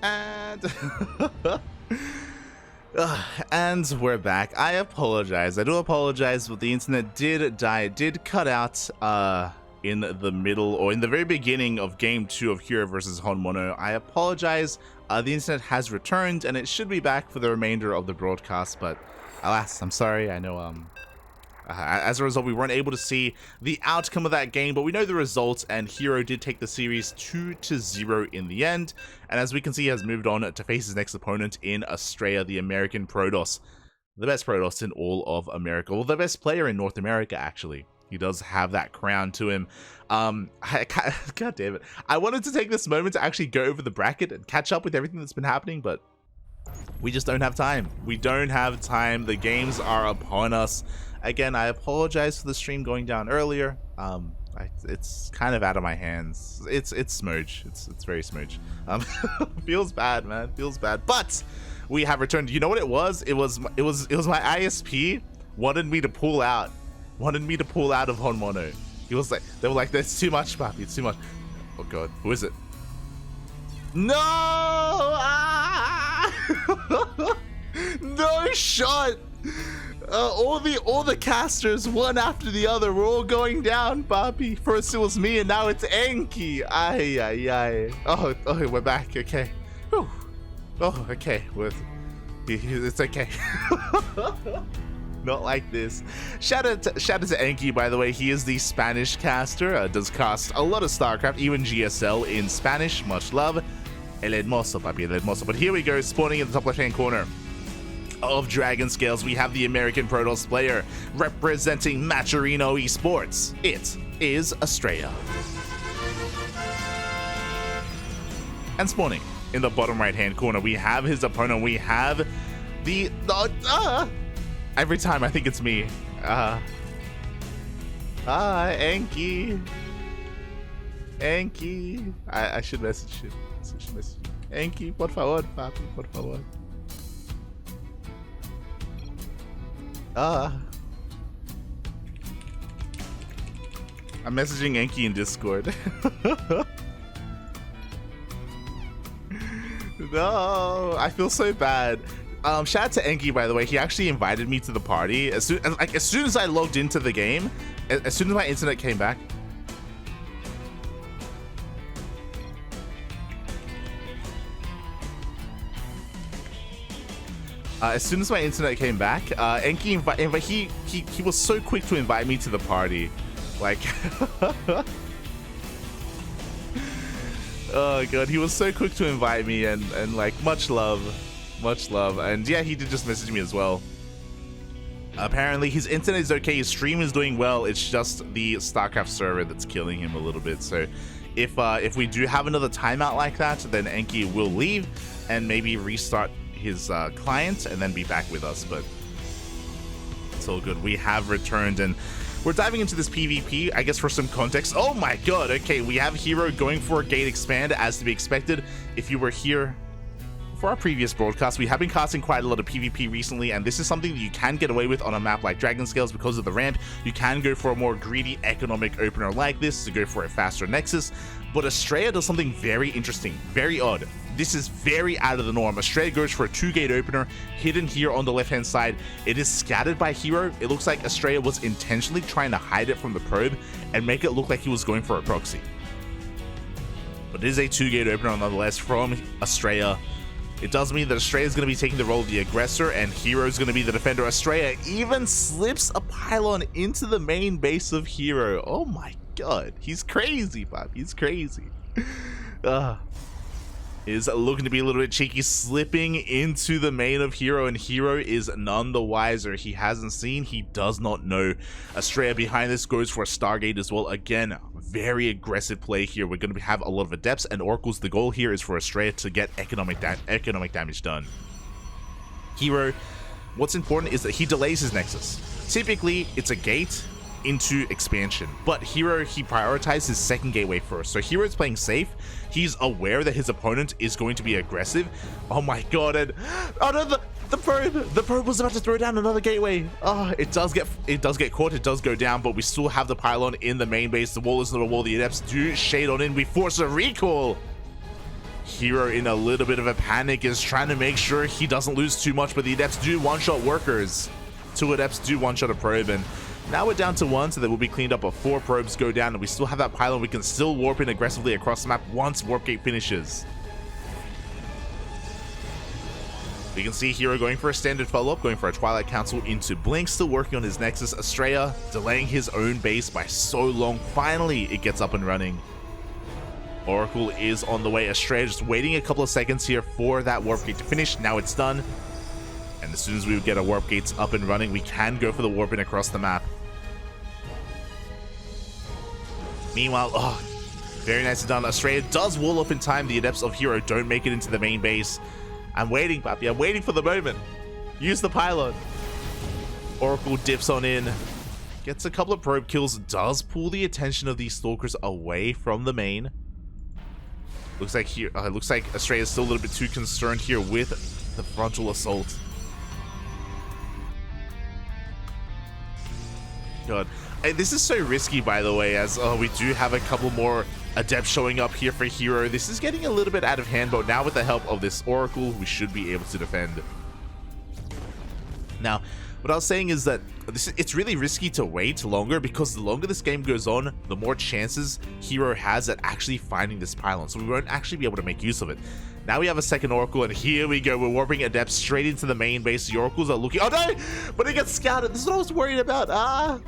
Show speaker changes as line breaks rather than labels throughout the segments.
And and we're back. I apologize. I do apologize, but the internet did die. It did cut out in the middle or in the very beginning of game 2 of herO versus honmono. I apologize. The internet has returned and it should be back for the remainder of the broadcast, but alas, I'm sorry. I know as a result, we weren't able to see the outcome of that game, but we know the results, and herO did take the series 2-0 in the end. And as we can see, he has moved on to face his next opponent in Astrea, the American Protoss. The best Protoss in all of America. Well, the best player in North America, actually. He does have that crown to him. God damn it. I wanted to take this moment to actually go over the bracket and catch up with everything that's been happening, but we just don't have time. We don't have time. The games are upon us. Again, I apologize for the stream going down earlier. It's kind of out of my hands. It's smooge. It's very smooge. Feels bad, man. Feels bad. But we have returned. You know what it was? It was my ISP wanted me to pull out. Wanted me to pull out of honmono. He was like, they were like, "That's too much, papi. It's too much." Oh god, who is it? No! Ah! No shot. All the casters, one after the other, were all going down, papi. First it was me, and now it's CranKy. Ay. Oh, we're back. Okay. Whew. Oh, okay. It's okay. Not like this. Shout out to CranKy, by the way. He is the Spanish caster. Does cast a lot of StarCraft, even GSL in Spanish. Much love. El hermoso, papi, el hermoso. But here we go, spawning in the top left-hand corner of Dragon Scales, we have the American Protoss player representing Macherino Esports. It is Astrea. And spawning in the bottom right-hand corner, we have his opponent. We have the... every time I think it's me. CranKy. CranKy. I should message him. CranKy, por favor, papi, por favor. I'm messaging CranKy in Discord. No, I feel so bad. Shout out to CranKy, by the way. He actually invited me to the party as soon as I logged into the game. As soon as my internet came back. As soon as my internet came back, CranKy he was so quick to invite me to the party, like, oh god, he was so quick to invite me, and like, much love, and yeah, he did just message me as well. Apparently his internet is okay, his stream is doing well, it's just the StarCraft server that's killing him a little bit. So if we do have another timeout like that, then CranKy will leave and maybe restart his client and then be back with us, but it's all good. We have returned and we're diving into this PvP, I guess, for some context. Oh my god, okay, we have herO going for a gate expand, as to be expected. If you were here for our previous broadcast, we have been casting quite a lot of PvP recently, and this is something that you can get away with on a map like Dragon Scales because of the ramp. You can go for a more greedy economic opener like this to go for a faster nexus, but Astrea does something very interesting, very odd. This is very out of the norm. Astrea goes for a 2-gate opener, hidden here on the left-hand side. It is scattered by herO. It looks like Astrea was intentionally trying to hide it from the probe and make it look like he was going for a proxy. But it is a 2-gate opener nonetheless from Astrea. It does mean that Astrea is going to be taking the role of the aggressor and herO is going to be the defender. Astrea even slips a pylon into the main base of herO. Oh my god, he's crazy, Bob. He's crazy. Is looking to be a little bit cheeky, slipping into the main of herO, and herO is none the wiser. He hasn't seen, he does not know. Astrea behind this goes for a Stargate as well. Again, very aggressive play here. We're going to have a lot of adepts and oracles. The goal here is for Astrea to get economic damage done. herO, what's important is that he delays his nexus. Typically, it's a gate into expansion, but herO, he prioritizes his second gateway first. So herO is playing safe. He's aware that his opponent is going to be aggressive. Oh my god, and oh no, the probe was about to throw down another gateway. Oh, it does get caught, it does go down, but we still have the pylon in the main base. The wall is not a wall. The adepts do shade on in. We force a recall. herO, in a little bit of a panic, is trying to make sure he doesn't lose too much, but the adepts do one-shot workers. 2 adepts do one-shot a probe, and now we're down to 1, so they will be cleaned up, but 4 probes go down, and we still have that pylon. We can still warp in aggressively across the map once warp gate finishes. We can see herO going for a standard follow-up, going for a Twilight Council into Blink, still working on his Nexus. Astrea delaying his own base by so long. Finally, it gets up and running. Oracle is on the way. Astrea just waiting a couple of seconds here for that warp gate to finish. Now it's done. And as soon as we get our warp gates up and running, we can go for the warp in across the map. Meanwhile, oh, very nicely done. Astrea does wall up in time. The adepts of herO don't make it into the main base. I'm waiting, Papi. I'm waiting for the moment. Use the pylon. Oracle dips on in. Gets a couple of probe kills. Does pull the attention of these stalkers away from the main. Looks like Astrea is still a little bit too concerned here with the frontal assault. God. And this is so risky, by the way, as we do have a couple more adepts showing up here for herO. This is getting a little bit out of hand, but now with the help of this Oracle, we should be able to defend. Now, what I was saying is that it's really risky to wait longer, because the longer this game goes on, the more chances herO has at actually finding this pylon, so we won't actually be able to make use of it. Now we have a second Oracle, and here we go. We're warping adepts straight into the main base. The Oracles are looking... Oh, no! But it gets scouted. This is what I was worried about.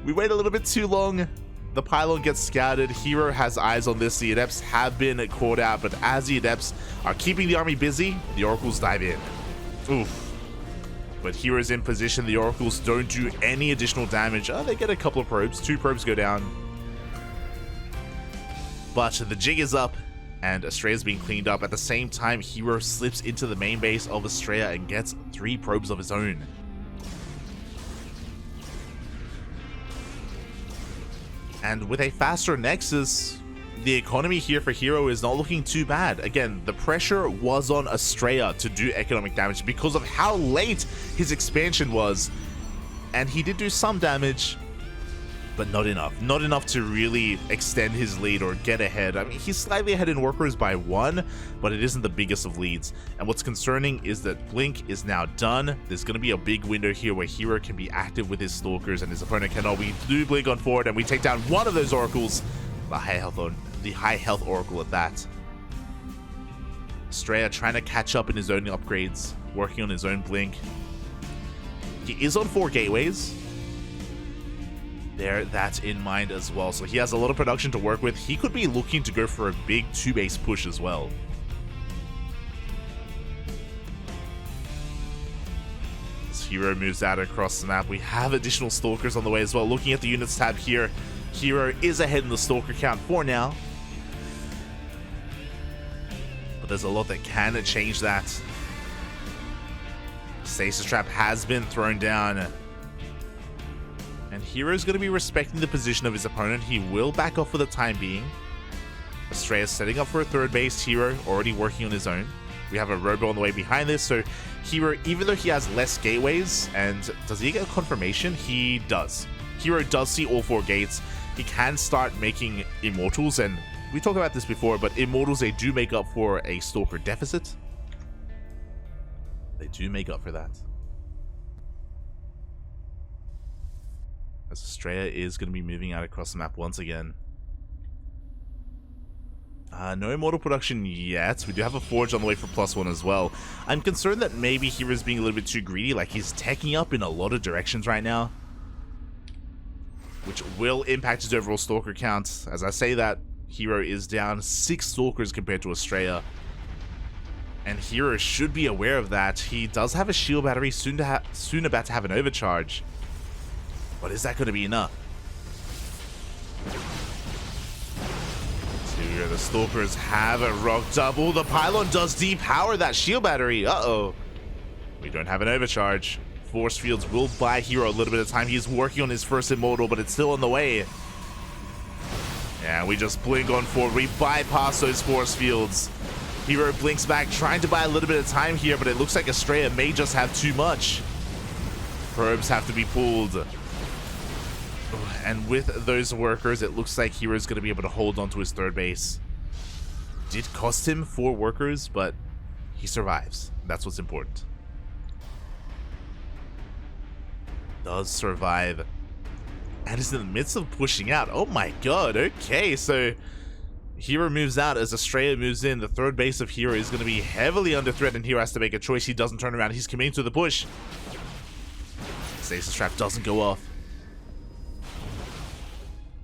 We wait a little bit too long. The pylon gets scouted. herO has eyes on this. The adepts have been caught out, but as the adepts are keeping the army busy, the Oracles dive in. Oof. But herO's in position. The Oracles don't do any additional damage. They get a couple of probes. 2 probes go down. But the jig is up, and Astrea is being cleaned up. At the same time, herO slips into the main base of Astrea and gets 3 probes of his own. And with a faster Nexus, the economy here for herO is not looking too bad. Again, the pressure was on Astrea to do economic damage because of how late his expansion was. And he did do some damage, but not enough. Not enough to really extend his lead or get ahead. I mean, he's slightly ahead in workers by 1, but it isn't the biggest of leads. And what's concerning is that Blink is now done. There's going to be a big window here where herO can be active with his stalkers and his opponent cannot. We do Blink on forward, and we take down one of those Oracles. The high health Oracle at that. Astrea trying to catch up in his own upgrades, working on his own Blink. He is on 4 gateways. That's in mind as well, so he has a lot of production to work with. He could be looking to go for a big 2-base push as well. As herO moves out across the map, we have additional stalkers on the way as well. Looking at the units tab here, herO is ahead in the stalker count for now, but there's a lot that can change that. Stasis trap has been thrown down. And herO's going to be respecting the position of his opponent. He will back off for the time being. Astrea setting up for a 3rd base. herO already working on his own. We have a robo on the way behind this. So herO, even though he has less gateways, and does he get a confirmation? He does. herO does see all 4 gates. He can start making Immortals, and we talked about this before, but Immortals, they do make up for a Stalker deficit. They do make up for that. As Astrea is going to be moving out across the map once again. No Immortal production yet. We do have a Forge on the way for +1 as well. I'm concerned that maybe hero's being a little bit too greedy, like he's teching up in a lot of directions right now, which will impact his overall Stalker count. As I say that, herO is down 6 Stalkers compared to Astrea. And herO should be aware of that. He does have a shield battery, soon about to have an overcharge. But is that going to be enough? So here the Stalkers have a rock double. The pylon does depower that shield battery. Uh-oh. We don't have an overcharge. Force fields will buy herO a little bit of time. He is working on his first Immortal, but it's still on the way. Yeah, we just blink on forward. We bypass those force fields. herO blinks back, trying to buy a little bit of time here, but it looks like Astrea may just have too much. Probes have to be pulled. And with those workers, it looks like hero's going to be able to hold on to his 3rd base. did cost him 4 workers, but he survives. That's what's important. Does survive. And is in the midst of pushing out. Oh my god, okay, so herO moves out as Astrea moves in. The third base of herO is going to be heavily under threat, and herO has to make a choice. He doesn't turn around. He's committing to the push. Stasis trap doesn't go off.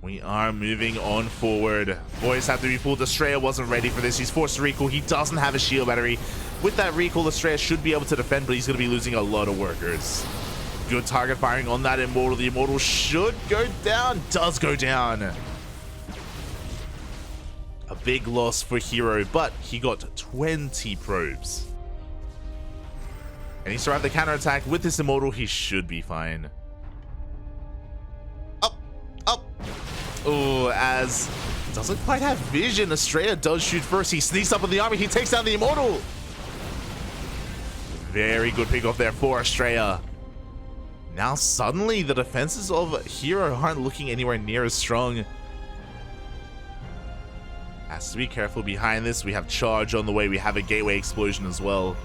We are moving on forward. Boys have to be pulled. Astrea wasn't ready for this. He's forced to recall. He doesn't have a shield battery. With that recall, Astrea should be able to defend, but he's going to be losing a lot of workers. Good target firing on that Immortal. The Immortal should go down. Does go down. A big loss for herO, but he got 20 probes. And he survived the counterattack. With this Immortal, he should be fine. Up, up. Oh, as doesn't quite have vision. Astrea does shoot first. He sneaks up on the army. He takes down the Immortal. Very good pick off there for Astrea. Now suddenly the defenses of herO aren't looking anywhere near as strong. Has to be careful behind this. We have charge on the way. We have a gateway explosion as well.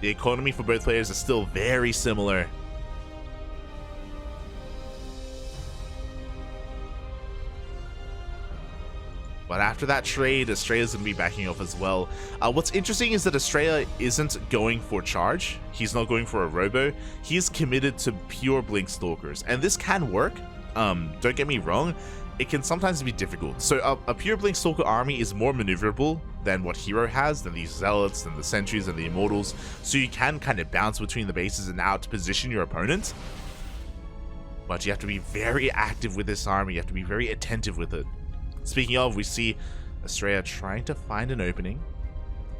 The economy for both players is still very similar. But after that trade, Astrea's going to be backing off as well. What's interesting is that Astrea isn't going for charge. He's not going for a robo. He's committed to pure blink stalkers. And this can work. Don't get me wrong. It can sometimes be difficult. So a pure blink stalker army is more maneuverable than what herO has, than these zealots, than the sentries, and the immortals. So you can kind of bounce between the bases and out to position your opponent. But you have to be very active with this army. You have to be very attentive with it. Speaking of, we see Astrea trying to find an opening.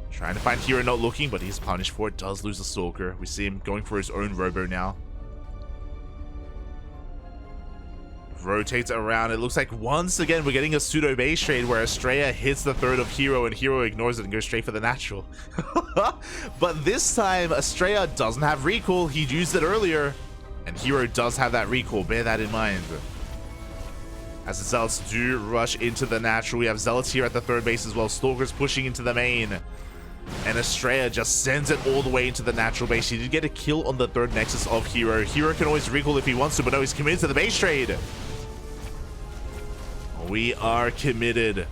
Trying to find herO, not looking, but he's punished for it. Does lose a stalker. We see him going for his own robo now. Rotates around. It looks like once again we're getting a pseudo base trade where Astrea hits the third of herO and herO ignores it and goes straight for the natural. But this time Astrea doesn't have recall. He used it earlier, and herO does have that recall. Bear that in mind. As the Zealots do rush into the natural, we have Zealots here at the third base as well. Stalkers pushing into the main. And Astrea just sends it all the way into the natural base. He did get a kill on the third nexus of herO. herO can always recall if he wants to, but no, he's committed to the base trade. We are committed.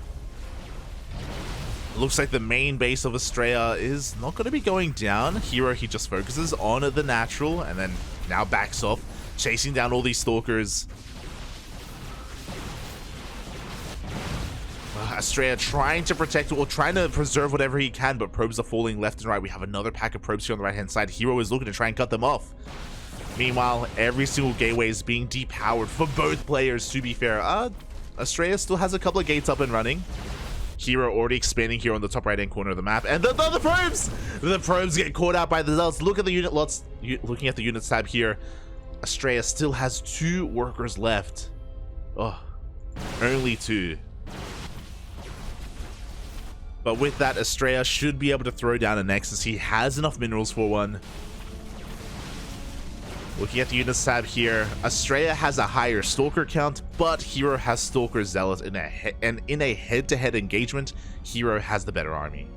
Looks like the main base of Astrea is not going to be going down. herO, he just focuses on the natural and then now backs off, chasing down all these stalkers. Astrea trying to protect or trying to preserve whatever he can, but probes are falling left and right. We have another pack of probes here on the right hand side. herO is looking to try and cut them off. Meanwhile, every single gateway is being depowered for both players, to be fair. Astrea still has a couple of gates up and running. herO already expanding here on the top right hand corner of the map. And the probes! The probes get caught out by the Zealots. Look at the unit lots. Looking at the units tab here, Astrea still has 2 workers left. Oh, only 2. But with that, Astrea should be able to throw down a Nexus. He has enough minerals for one. Looking at the units tab here, Astrea has a higher Stalker count, but herO has Stalker Zealot in a head-to-head engagement. herO has the better army.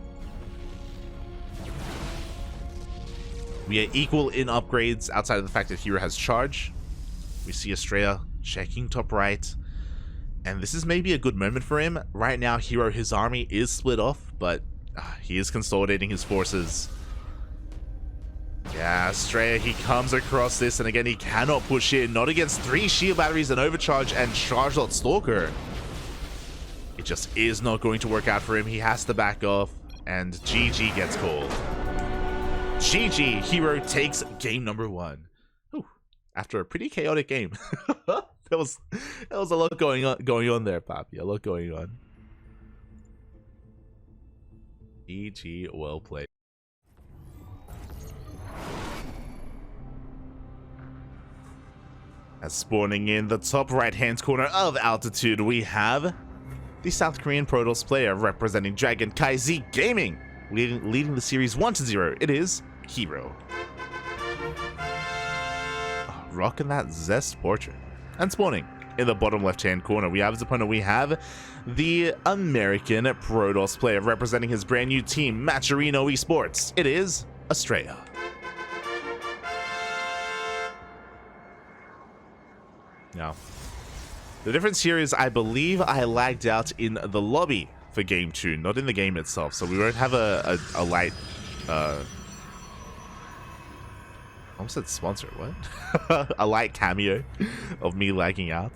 We are equal in upgrades outside of the fact that herO has charge. We see Astrea checking top right. And this is maybe a good moment for him. Right now, herO, his army is split off, but he is consolidating his forces. Yeah, Astrea, he comes across this, and again, he cannot push in. Not against 3 shield batteries, an overcharge, and charged out Stalker. It just is not going to work out for him. He has to back off, and GG gets called. GG, herO takes game number 1. Ooh, after a pretty chaotic game. There was a lot going on there, Papi. A lot going on. GG, well played. As spawning in the top right-hand corner of Altitude, we have the South Korean Protoss player representing Dragon KaiZ Gaming, leading the series 1-0. It is herO. Oh, rocking that Zest portrait. And spawning. in the bottom left-hand corner, we have his opponent. We have the American Protoss player representing his brand new team, Matcherino Esports. It is Astrea. Now, the difference here is I believe I lagged out in the lobby for game 2, not in the game itself. So we won't have a light... I almost said sponsor, what? A light cameo of me lagging out.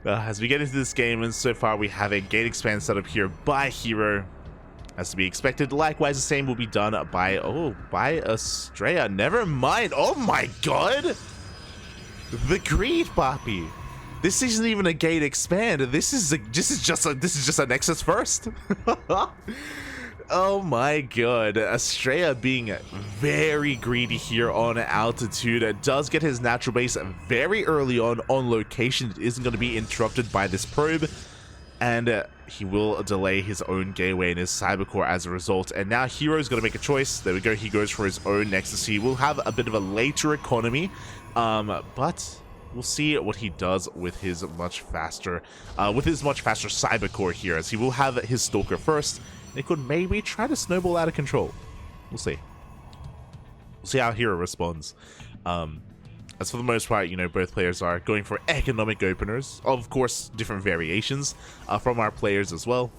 As we get into this game, and so far we have a gate expand set up here by herO. As to be expected. Likewise, the same will be done by, by Astrea. Never mind. Oh my god! The greed, Papi. This isn't even a gate expand. This is just a Nexus first. Oh my god. Astrea being very greedy here on altitude. Does get his natural base very early on location. It isn't going to be interrupted by this probe. And he will delay his own gateway and his cybercore as a result. And now herO's going to make a choice. There we go. He goes for his own Nexus. He will have a bit of a later economy. But we'll see what he does with his much faster cybercore here, as he will have his Stalker first. And it could maybe try to snowball out of control. We'll see. We'll see how herO responds. As for the most part, you know, both players are going for economic openers. Of course, different variations from our players as well.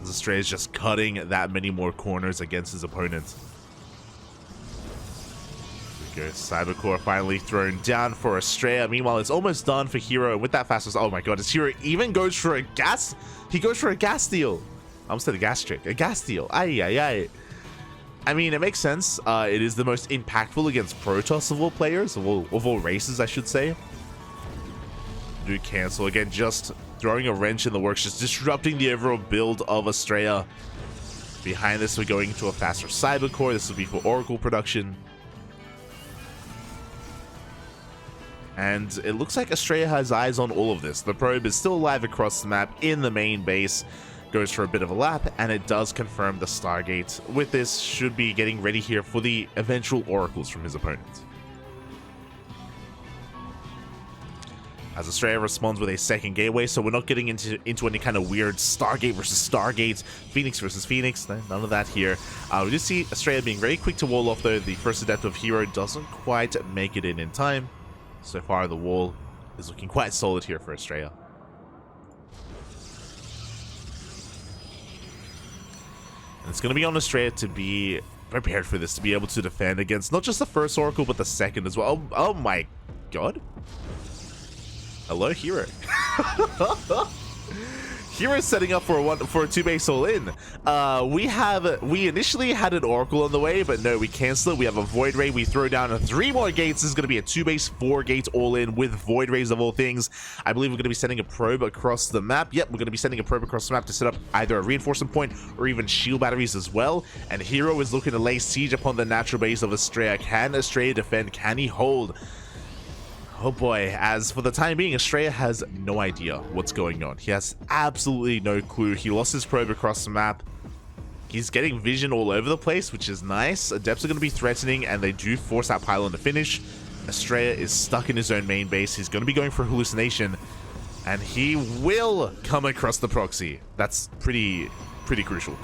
As Astrea is just cutting that many more corners against his opponent. There we go. Cybercore finally thrown down for Astrea. Meanwhile, it's almost done for herO. And with that fastest, oh my god, as herO even goes for a gas? He goes for a gas steal. I almost said a gas trick. A gas steal. Ay, ay, ay. I mean, it makes sense. It is the most impactful against Protoss of all players, of all races, I should say. Do cancel again, just throwing a wrench in the works, just disrupting the overall build of Astrea. Behind this, we're going into a faster cybercore. This will be for Oracle production. And it looks like Astrea has eyes on all of this. The probe is still alive across the map in the main base. Goes for a bit of a lap, and it does confirm the Stargate. With this, should be getting ready here for the eventual oracles from his opponent. As Astrea responds with a second gateway, so we're not getting into any kind of weird Stargate versus Stargate, Phoenix versus Phoenix, none of that here. We do see Astrea being very quick to wall off, though. The first adept of herO doesn't quite make it in time. So far, the wall is looking quite solid here for Astrea. And it's going to be on Astrea to be prepared for this, to be able to defend against not just the first Oracle, but the second as well. Oh my god. Hello, herO. herO's setting up for a 2-base all-in. We initially had an Oracle on the way, but no, we cancel it. We have a Void Ray. We throw down 3 more gates. This is going to be a 2-base, 4-gate all-in with Void Rays of all things. I believe we're going to be sending a probe across the map. Yep, we're going to be sending a probe across the map to set up either a reinforcement point or even shield batteries as well. And herO is looking to lay siege upon the natural base of Astrea. Can Astrea defend? Can he hold? Oh boy, as for the time being, Astrea has no idea what's going on. He has absolutely no clue. He lost his probe across the map. He's getting vision all over the place, which is nice. Adepts are going to be threatening, and they do force that pylon to finish. Astrea is stuck in his own main base. He's going to be going for hallucination, and he will come across the proxy. That's pretty crucial.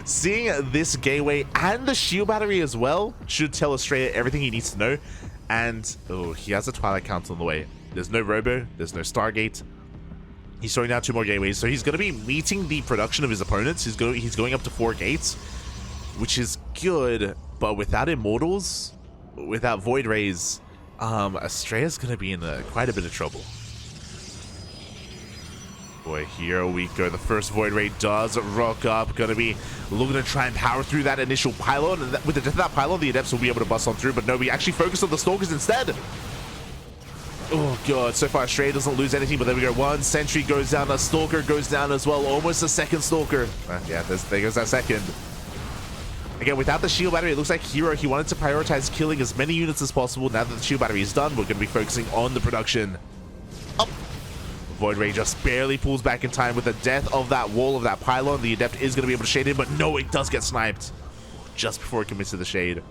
Seeing this gateway and the shield battery as well should tell Astrea everything he needs to know. And, oh, he has a Twilight Council on the way. There's no Robo. There's no Stargate. He's throwing down 2 more gateways. So he's going to be meeting the production of his opponents. He's going up to 4 gates, which is good. But without Immortals, without Void Rays, Astrea's going to be in quite a bit of trouble. Boy, here we go. The first Void Ray does rock up. Gonna be looking to try and power through that initial pylon. And with the death of that pylon, the Adepts will be able to bust on through. But no, we actually focus on the Stalkers instead. Oh god, so far Astrea doesn't lose anything. But there we go. 1 sentry goes down. A Stalker goes down as well. Almost a second Stalker. Yeah, there goes that second. Again, without the shield battery, it looks like herO, he wanted to prioritize killing as many units as possible. Now that the shield battery is done, we're going to be focusing on the production. Up. Void Ray just barely pulls back in time. With the death of that wall of that pylon, the Adept is going to be able to shade in, but no, it does get sniped just before it commits to the shade.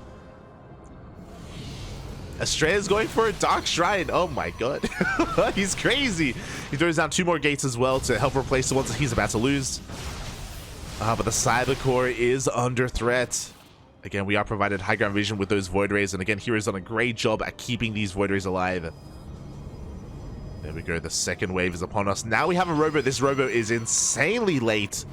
Astrea's going for a Dark Shrine. Oh my god. He's crazy. He throws down 2 more gates as well to help replace the ones that he's about to lose. But the Cyber Core is under threat. Again, we are provided high ground vision with those Void Rays, and again, hero's done a great job at keeping these Void Rays alive. There we go, the second wave is upon us. Now we have a Robo. This Robo is insanely late.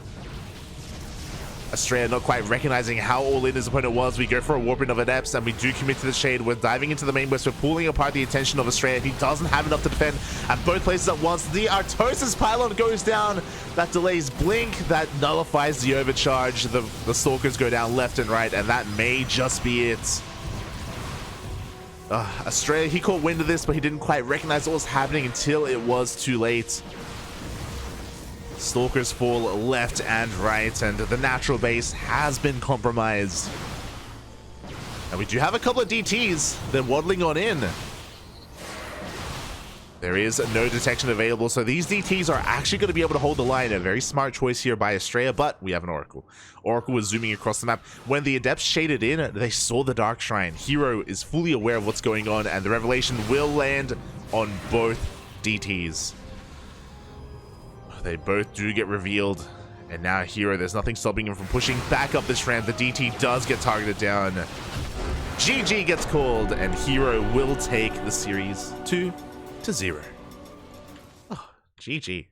Astrea not quite recognizing how all-in his opponent was. We go for a Warping of Adepts, and we do commit to the Shade. We're diving into the main west. We're pulling apart the attention of Astrea. He doesn't have enough to defend at both places at once. The Artosis Pylon goes down. That delays Blink. That nullifies the overcharge. The Stalkers go down left and right, and that may just be it. Astrea, he caught wind of this, but he didn't quite recognize what was happening until it was too late. Stalkers fall left and right, and the natural base has been compromised. And we do have a couple of DTs. They're waddling on in. There is no detection available, so these DTs are actually going to be able to hold the line. A very smart choice here by Astrea, but we have an Oracle. Oracle was zooming across the map. When the Adepts shaded in, they saw the Dark Shrine. herO is fully aware of what's going on, and the Revelation will land on both DTs. They both do get revealed, and now herO, there's nothing stopping him from pushing back up this ramp. The DT does get targeted down. GG gets called, and herO will take the series 2-0. Oh, GG.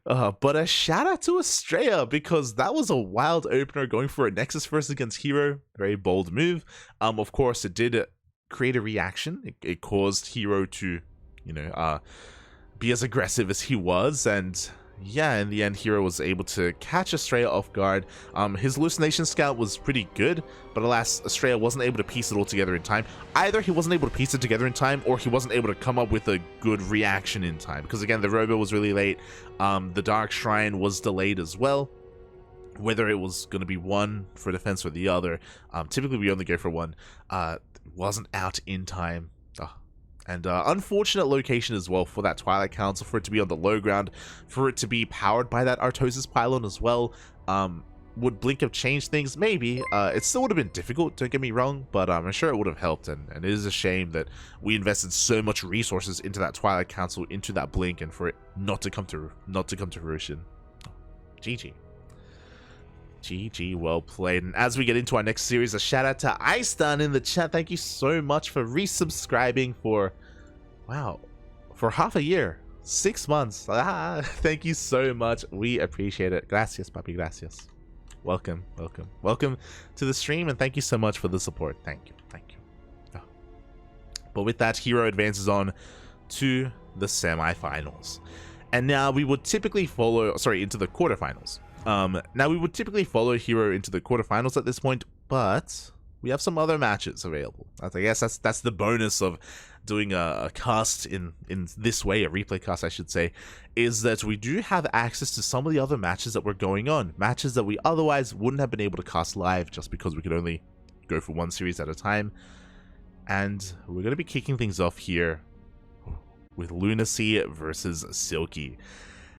But a shout out to Astrea, because that was a wild opener going for a Nexus first against herO. Very bold move. Of course, it did create a reaction. It caused herO to, you know, be as aggressive as he was, and yeah, in the end, herO was able to catch Astrea off guard. His hallucination scout was pretty good, but alas, Astrea wasn't able to piece it all together in time. Either he wasn't able to piece it together in time, or he wasn't able to come up with a good reaction in time, because again, the Robo was really late. The Dark Shrine was delayed as well. Whether it was going to be one for defense or the other, typically we only go for one, wasn't out in time. And unfortunate location as well for that Twilight Council, for it to be on the low ground, for it to be powered by that Artosis Pylon as well. Would Blink have changed things? Maybe. It still would have been difficult, don't get me wrong, but I'm sure it would have helped, and it is a shame that we invested so much resources into that Twilight Council, into that Blink, and for it not to come to fruition. GG. GG, well played. And as we get into our next series, a shout out to Icedun in the chat. Thank you so much for resubscribing for, wow, for half a year, 6 months. Thank you so much. We appreciate it. Gracias, papi, gracias. Welcome, welcome, welcome to the stream, and thank you so much for the support. Thank you, thank you. But with that, herO advances on to the semifinals. And now we would typically follow, into the quarterfinals. Now we would typically follow herO into the quarterfinals at this point, but we have some other matches available. I guess that's the bonus of doing a cast in this way, a replay cast I should say, is that we do have access to some of the other matches that were going on, matches that we otherwise wouldn't have been able to cast live just because we could only go for one series at a time. And we're going to be kicking things off here with Lunacy versus Silky.